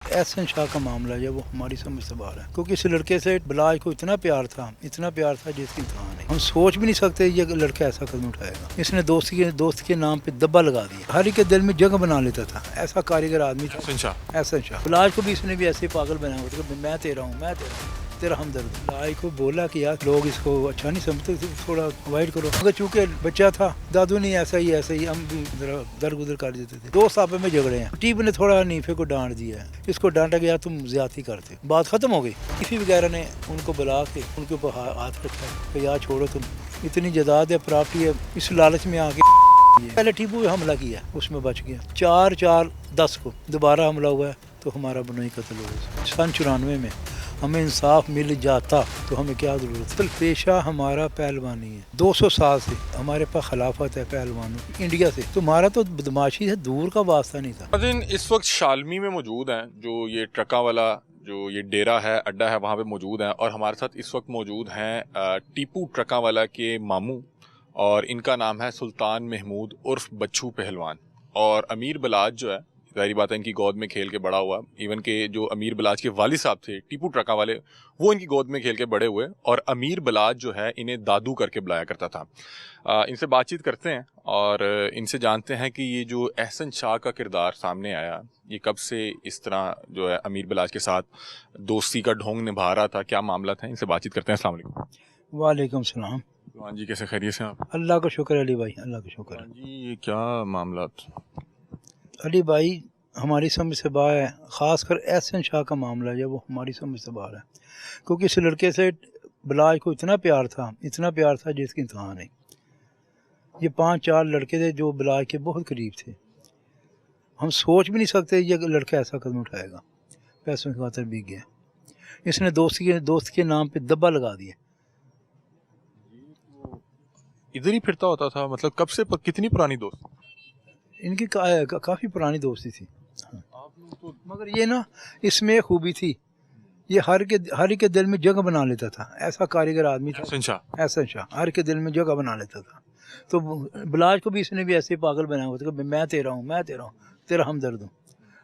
एहसन शाह का मामला जो वो हमारी समझ से बाहर है, क्योंकि इस लड़के से बिलाज को इतना प्यार था जिसकी इंतहा नहीं। हम सोच भी नहीं सकते ये लड़का ऐसा कदम उठाएगा। इसने दोस्त के नाम पे दब्बा लगा दिया। हर एक के दिल में जगह बना लेता था। ऐसा कारीगर आदमी था एहसन शाह। बिलाज को भी इसने भी ऐसे पागल बनाया हुआ था, मैं तेरा हूँ तेरा हमदर्द। बिलाज को बोला कि यार लोग इसको अच्छा नहीं समझते, थोड़ा अवॉइड करो। मगर चूंकि बच्चा था, दादू नहीं ऐसा ही हम भी दर गुजर कर देते थे। दोस्त आपस में झगड़े हैं। टीप ने थोड़ा नीफे को डांट दिया है, इसको डांटा गया तुम ज्यादती करते। बात खत्म हो गई। टीफी वगैरह ने उनको बुला के उनके ऊपर हाथ रखा कि यार छोड़ो, तुम इतनी जायदाद है, प्रॉपर्टी है, इस लालच में आके पहले टीपू पे हमला किया, उसमें बच गया। 4/4/10 को दोबारा हमला हुआ है तो हमारा बनोई कत्ल हो गया। सन 94 में हमें इंसाफ मिल जाता तो हमें क्या जरूरत है। पेशा हमारा पहलवानी है, 200 साल से हमारे पास खिलाफत है पहलवानों की इंडिया से। तुम्हारा तो बदमाशी से दूर का वास्ता नहीं था। इस वक्त शालमी में मौजूद हैं, जो ये ट्रका वाला जो ये डेरा है, अड्डा है, वहाँ पे मौजूद हैं। और हमारे साथ इस वक्त मौजूद हैं टीपू ट्रका वाला के मामू, और इनका नाम है सुल्तान महमूद उर्फ बच्चू पहलवान। और अमीर बलाज जो है, जाहिर बात है इनकी गोद में खेल के बड़ा हुआ। इवन के जो अमीर बलाज के वालिद साहब थे टीपू ट्रका वाले, वो इनकी गोद में खेल के बड़े हुए। और अमीर बलाज जो है इन्हें दादू करके बुलाया करता था। इनसे बातचीत करते हैं और इनसे जानते हैं कि ये जो एहसन शाह का किरदार सामने आया, ये कब से इस तरह जो है अमीर बलाज के साथ दोस्ती का ढोंग निभा रहा था, क्या मामला था। इनसे बातचीत करते हैं। अस्सलाम वालेकुम। वालेकुम सलाम। हाँ जी, कैसे खैरियत से आप? अल्लाह का शुक्र अली भाई, अल्लाह का शुक्र। जी, ये क्या मामला? अली भाई हमारी समझ से बाहर है, ख़ासकर एहसन शाह का मामला जो वो हमारी समझ से बाहर है, क्योंकि इस लड़के से बिलाज को इतना प्यार था जिसकी इंतहा नहीं। ये 5-4 लड़के थे जो बिलाज के बहुत करीब थे। हम सोच भी नहीं सकते ये लड़का ऐसा कदम उठाएगा। पैसों की खातिर बिक गया। इसने दोस्त के नाम पे दब्बा लगा दिया। इधर ही फिरता होता था? मतलब कब से, कितनी पुरानी दोस्त? इनकी काफ़ी पुरानी दोस्ती थी। तो मगर ये ना, इसमें एक खूबी थी, ये हर एक के दिल में जगह बना लेता था। ऐसा कारीगर आदमी था एहसन शाह, हर के दिल में जगह बना लेता था। तो बिलाज को भी इसने भी ऐसे पागल बनाया हुआ था कि मैं तेरा हूँ तेरा हमदर्द हूँ।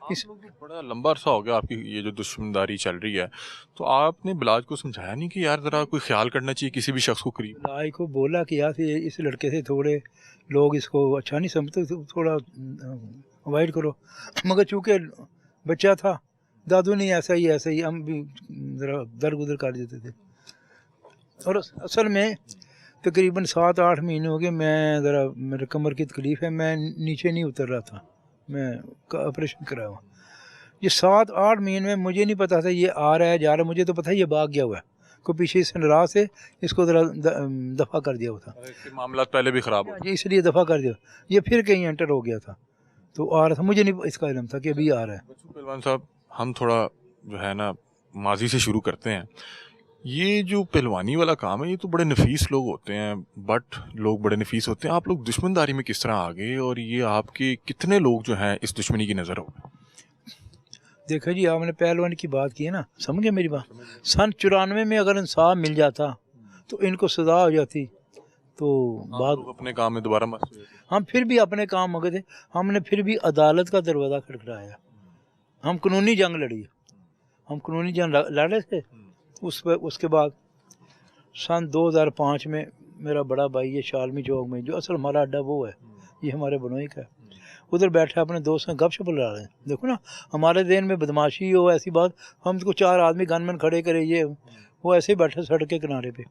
इस बड़ा लंबा अरसा हो गया आपकी ये जो दुश्मनदारी चल रही है, तो आपने बिलाज को समझाया नहीं कि यार ज़रा कोई ख्याल करना चाहिए किसी भी शख्स को करीब? बिलाज को बोला कि यार इस लड़के से थोड़े लोग इसको अच्छा नहीं समझते, तो थोड़ा अवॉइड करो। मगर चूँकि बच्चा था, दादू नहीं ऐसा ही हम भी ज़रा दर गुजर कर देते थे। और असल में तकरीबन 7-8 महीने हो गए, मैं ज़रा मेरे कमर की तकलीफ़ है, मैं नीचे नहीं उतर रहा था, मैं ऑपरेशन कराया हुआ। ये 7-8 महीने में मुझे नहीं पता था ये आ रहा है जा रहा है, मुझे तो पता है ये भाग गया हुआ है, को पीछे से नाराज़ से इसको ज़रा दफ़ा कर दिया हुआ था। मामला पहले भी ख़राब हो, इसलिए दफ़ा कर दिया। ये फिर कहीं एंटर हो गया था तो आ रहा था, मुझे नहीं इसका इल्म था कि अभी आ रहा है। बच्चू पहलवान साहब, हम थोड़ा जो है ना माजी से शुरू करते हैं। ये जो पहलवानी वाला काम है, ये तो बड़े नफीस लोग होते हैं, लोग बड़े नफीस होते हैं। आप लोग दुश्मनदारी में किस तरह आ गए, और ये आपके कितने लोग जो हैं इस दुश्मनी की नज़र हो गए? देखो जी, आपने पहलवानी की बात की है ना, समझे मेरी बात। सन 94 में अगर इंसाफ मिल जाता तो इनको सज़ा हो जाती, तो बात अपने काम में दोबारा मस्त हुए। हम फिर भी अपने काम मगे थे। हमने फिर भी अदालत का दरवाज़ा खटखटाया। हम कानूनी जंग लड़े थे। उसके बाद सन 2005 में मेरा बड़ा भाई ये शालमी चौक में, जो असल हमारा अड्डा वो है, ये हमारे बनोई का है, उधर बैठे अपने दोस्त में गपशप लड़ा रहे हैं। देखो ना, हमारे देन में बदमाशी हो ऐसी बात, हम को 4 आदमी गनमैन खड़े करे, ये वो ऐसे ही बैठे सड़क के किनारे पे,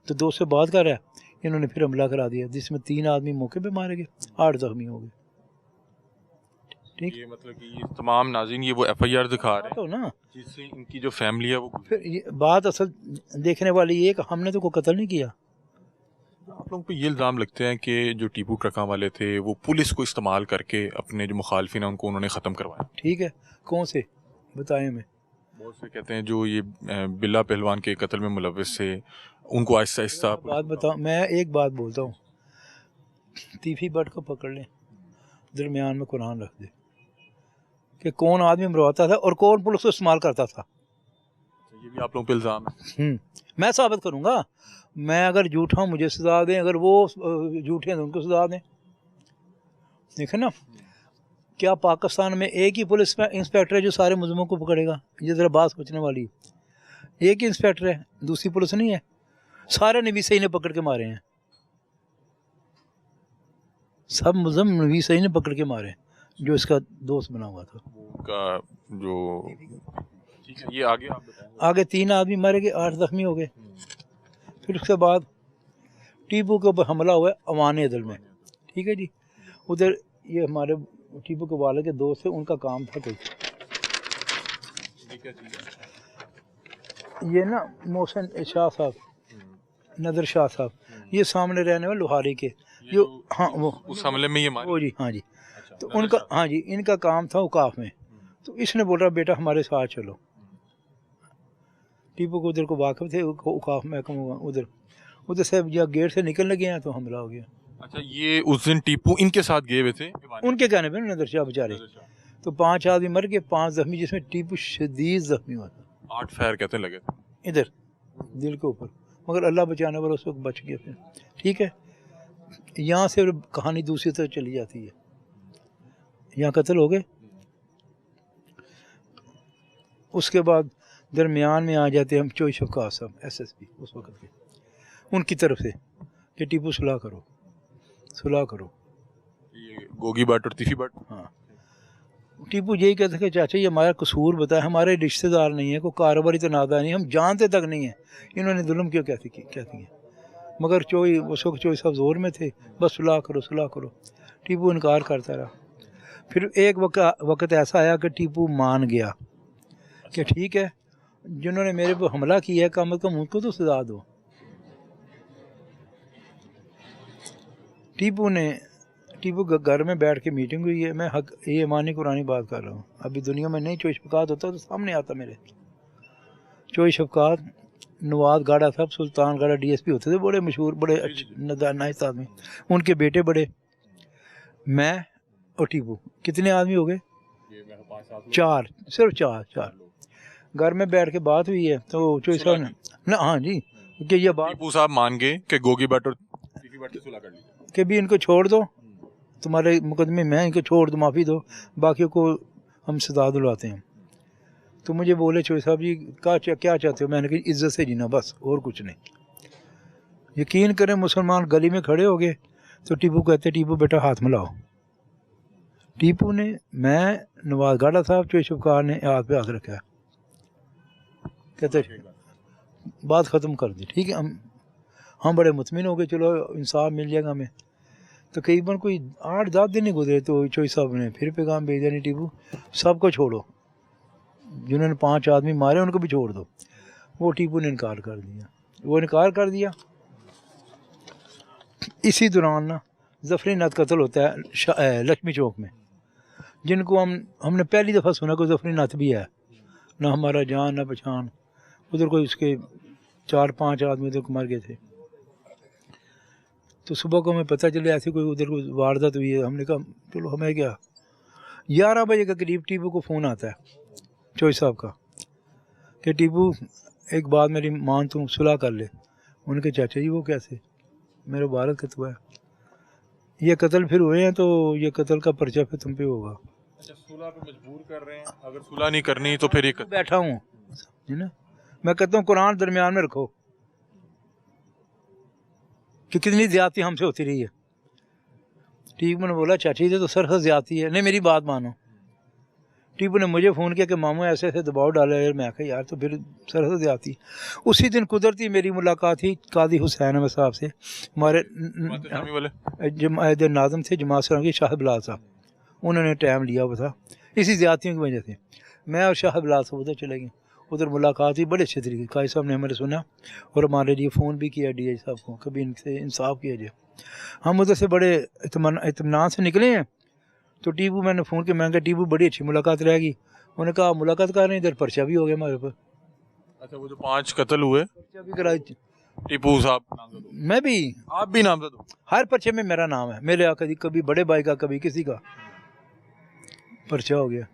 तो दोस्त से बात कर रहा है, इन्होंने फिर हमला करा दिया, जिसमें 3 आदमी मौके पे मारे गए, 8 जख्मी हो गए। ठीक, ये मतलब कि ये तमाम नाज़रीन ये वो FIR दिखा रहे हैं तो ना, जिससे इनकी जो फैमिली है वो। फिर ये बात असल देखने वाली ये कि हमने तो कोई कत्ल नहीं किया। आप लोगों पे ये इल्ज़ाम लगते हैं कि जो टीपू ट्रका वाले थे वो पुलिस को इस्तेमाल करके अपने जो मुखालफिन हैं उनको उन्होंने ख़त्म करवाया। ठीक है, कौन से बताएं हमें? बहुत से कहते हैं जो ये बिल्ला पहलवान के कत्ल में मुलव्वस थे, उनको आहिस्ता आहिस्ता। बात बताओ, मैं एक बात बोलता हूँ, तीफी बट को पकड़ लें, दरमियान में कुरान रख दे कि कौन आदमी मरवाता था और कौन पुलिस को इस्तेमाल करता था। ये भी आप लोगों पे इल्ज़ाम है? मैं साबित करूँगा। मैं अगर झूठा हूँ मुझे सजा दें, अगर वो झूठे हैं तो उनको सजा दें। देखें ना, क्या पाकिस्तान में एक ही पुलिस इंस्पेक्टर है जो सारे मुजरिमों को पकड़ेगा? ये ज़रा बात सोचने वाली। एक ही इंस्पेक्टर है, दूसरी पुलिस नहीं है। सारे नबी सही ने पकड़ के मारे हैं, सब मुजरिम नबी सही ने पकड़ के मारे, जो इसका दोस्त बना हुआ था का जो। ठीक है, ये आगे आप बताएं। आगे 3 आदमी मारे गए, 8 जख्मी हो गए। फिर उसके बाद टीपू के ऊपर हमला हुआ अवान अदल में, ठीक है जी। उधर ये हमारे टीपू के वाले के दोस्त थे, उनका काम था कोई, ये ना मोहसिन शाह साहब, नदर शाह साहब, ये सामने रहने वाले लोहारी के, जो हाँ वो उस हमले में ये मारे। वो जी, हाँ जी। अच्छा, तो उनका, हाँ जी, इनका काम था औकाफ में। तो इसने बोल रहा बेटा हमारे साथ चलो। टीपू को उधर को वाकिफ थे, औकाफ महकमा उधर से जब गेट से निकल लगे हैं तो हमला हो गया। अच्छा, ये उस दिन टीपू इनके साथ गए हुए थे, उनके कहने पे नदर शाह बेचारे। तो 5 आदमी मर गए, 5 जख्मी, जिसमें टीपू शदीद जख्मी हुआ था। 8 फायर कहते लगे थे इधर दिल के ऊपर, मगर अल्लाह बचाने वाला उस वक्त बच गया फिर, ठीक है। यहाँ से कहानी दूसरी तरफ चली जाती है। यहाँ कत्ल हो गए, उसके बाद दरमियान में आ जाते हैं हम चोई शफकात साहब SSP उस वक्त के, उनकी तरफ से कि टीपू सुलह करो, सुलह करो। ये गोगी भट्ट और तिफी भट्ट। हाँ, टीपू यही कहते कि चाचा ये हमारा कसूर बताए, हमारे रिश्तेदार नहीं है, कोई कारोबारी तनाज़ा नहीं, हम जानते तक नहीं है इन्होंने जुल्म क्यों कहती है। मगर चोई उस वक्त चोई साहब जोर में थे, बस सुलह करो सुलह करो। टीपू इनकार करता रहा। फिर एक वक्त ऐसा आया कि टीपू मान गया कि ठीक है, जिन्होंने मेरे पर हमला किया है कम अज़ कम उनको तो सजा दो। टीपू के घर में बैठ के मीटिंग हुई है। मैं हक ये ईमानी कुरानी बात कर रहा हूँ। अभी दुनिया में नहीं चोई शफकात होता तो सामने आता मेरे। चोई शफकात नवाज गाड़ा साहब, सुल्तान गाड़ा DSP होते थे, बड़े मशहूर, बड़े अच्छे नाइस आदमी। उनके बेटे बड़े, मैं और टीपू, कितने आदमी हो गए? 4, सिर्फ 4। घर में बैठ के बात हुई है तो चोई साहब ने ना, हाँ जी, कि ये बात टीपू साहब मान गए कि गोगी भट्ट और तिफी भट्ट से सुलह कर लीजिए, कि भी इनको छोड़ दो, तुम्हारे मुकदमे में इनको छोड़ दो, माफ़ी दो, बाकियों को हम सजा दिलवाते हैं। तो मुझे बोले चोई साहब जी क्या चाहते हो? मैंने कहा इज़्ज़त से जीना, बस और कुछ नहीं। यकीन करें मुसलमान गली में खड़े हो गए तो टीपू कहते टीपू बेटा हाथ मिलाओ। टीपू ने, मैं, नवाज गाड़ा साहब, चोई शफकार ने हाथ पे हाथ रखा, कहते बात ख़त्म कर दी, ठीक है। हम बड़े मुतमिन हो गए, चलो इंसाफ मिल जाएगा हमें। तकरीबन कोई 8-10 दिन ही गुजरे तो चोई साहब ने फिर पैगाम भेजा, नहीं टीपू सबको छोड़ो, जिन्होंने 5 आदमी मारे उनको भी छोड़ दो। वो टीपू ने इनकार कर दिया, वो इनकार कर दिया। इसी दौरान ना जफरी नथ कत्ल होता है लक्ष्मी चौक में, जिनको हमने पहली दफ़ा सुना कोई जफरी नथ भी है, ना हमारा जान ना पहचान। उधर कोई उसके 4-5 आदमी उधर मर गए थे। तो सुबह को हमें पता चले ऐसी कोई उधर कोई वारदात हुई है। हमने कहा चलो हमें क्या, 11 बजे के करीब टीपू को फ़ोन आता है चोई साहब का कि टीपू एक बात मेरी मान, तू सुलह कर ले। उनके चाचा जी वो कैसे? मेरा भारत कत्ल है, ये कत्ल फिर हुए हैं तो ये कत्ल का पर्चा फिर तुम पे होगा। अच्छा, सुलह पे मजबूर कर रहे हैं, अगर सुलह नहीं करनी तो फिर ये बैठा हूँ ना, मैं कहता हूँ कुरान दरमियान में रखो कि कितनी ज़्यादती हमसे होती रही है। टीपू ने बोला चाची ये तो सरहद ज़्यादती है, नहीं मेरी बात मानो। टीपू ने मुझे फ़ोन किया कि मामू ऐसे ऐसे दबाव डाला यार। मैं कहा यार तो फिर सरहद ज़्यादती। उसी दिन कुदरती मेरी मुलाकात थी कादी हुसैन अहमद साहब से, हमारे नाज़म थे जमात के शाह बिलाल साहब। उन्होंने टाइम लिया हुआ था, इसी ज़्यादतियों की वजह से मैं और शाह बिलाल साहब उधर चले गए। उधर मुलाकात हुई बड़े अच्छे तरीके। काजी साहब ने हमारे सुना और हमारे लिए फ़ोन भी किया DI साहब को, कभी इनसे इंसाफ किया जाए। हम उधर से बड़े इत्मीनान से निकले हैं। तो टीपू मैंने फ़ोन किया, मैंने कहा टीपू बड़ी अच्छी मुलाकात रहेगी। उन्होंने कहा मुलाकात कर रहे हैं, इधर पर्चा भी हो गया हमारे ऊपर। अच्छा, वो जो 5 कत्ल हुए, पर्चा भी कराई, टीपू साहब, मैं भी, आप भी नामजद हो। हर पर्चे में मेरा नाम है, मेरे कभी बड़े भाई का, कभी किसी का पर्चा हो गया।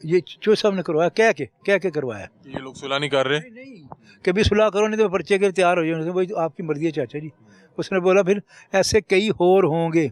ये चोई साहब ने करवाया, कह के करवाया। ये लोग सुलह नहीं कर रहे, नहीं कभी सुलह करो, नहीं तो पर्चे के लिए तैयार हो जाए। वही आपकी मर्जी है चाचा जी। उसने बोला फिर ऐसे कई और होंगे।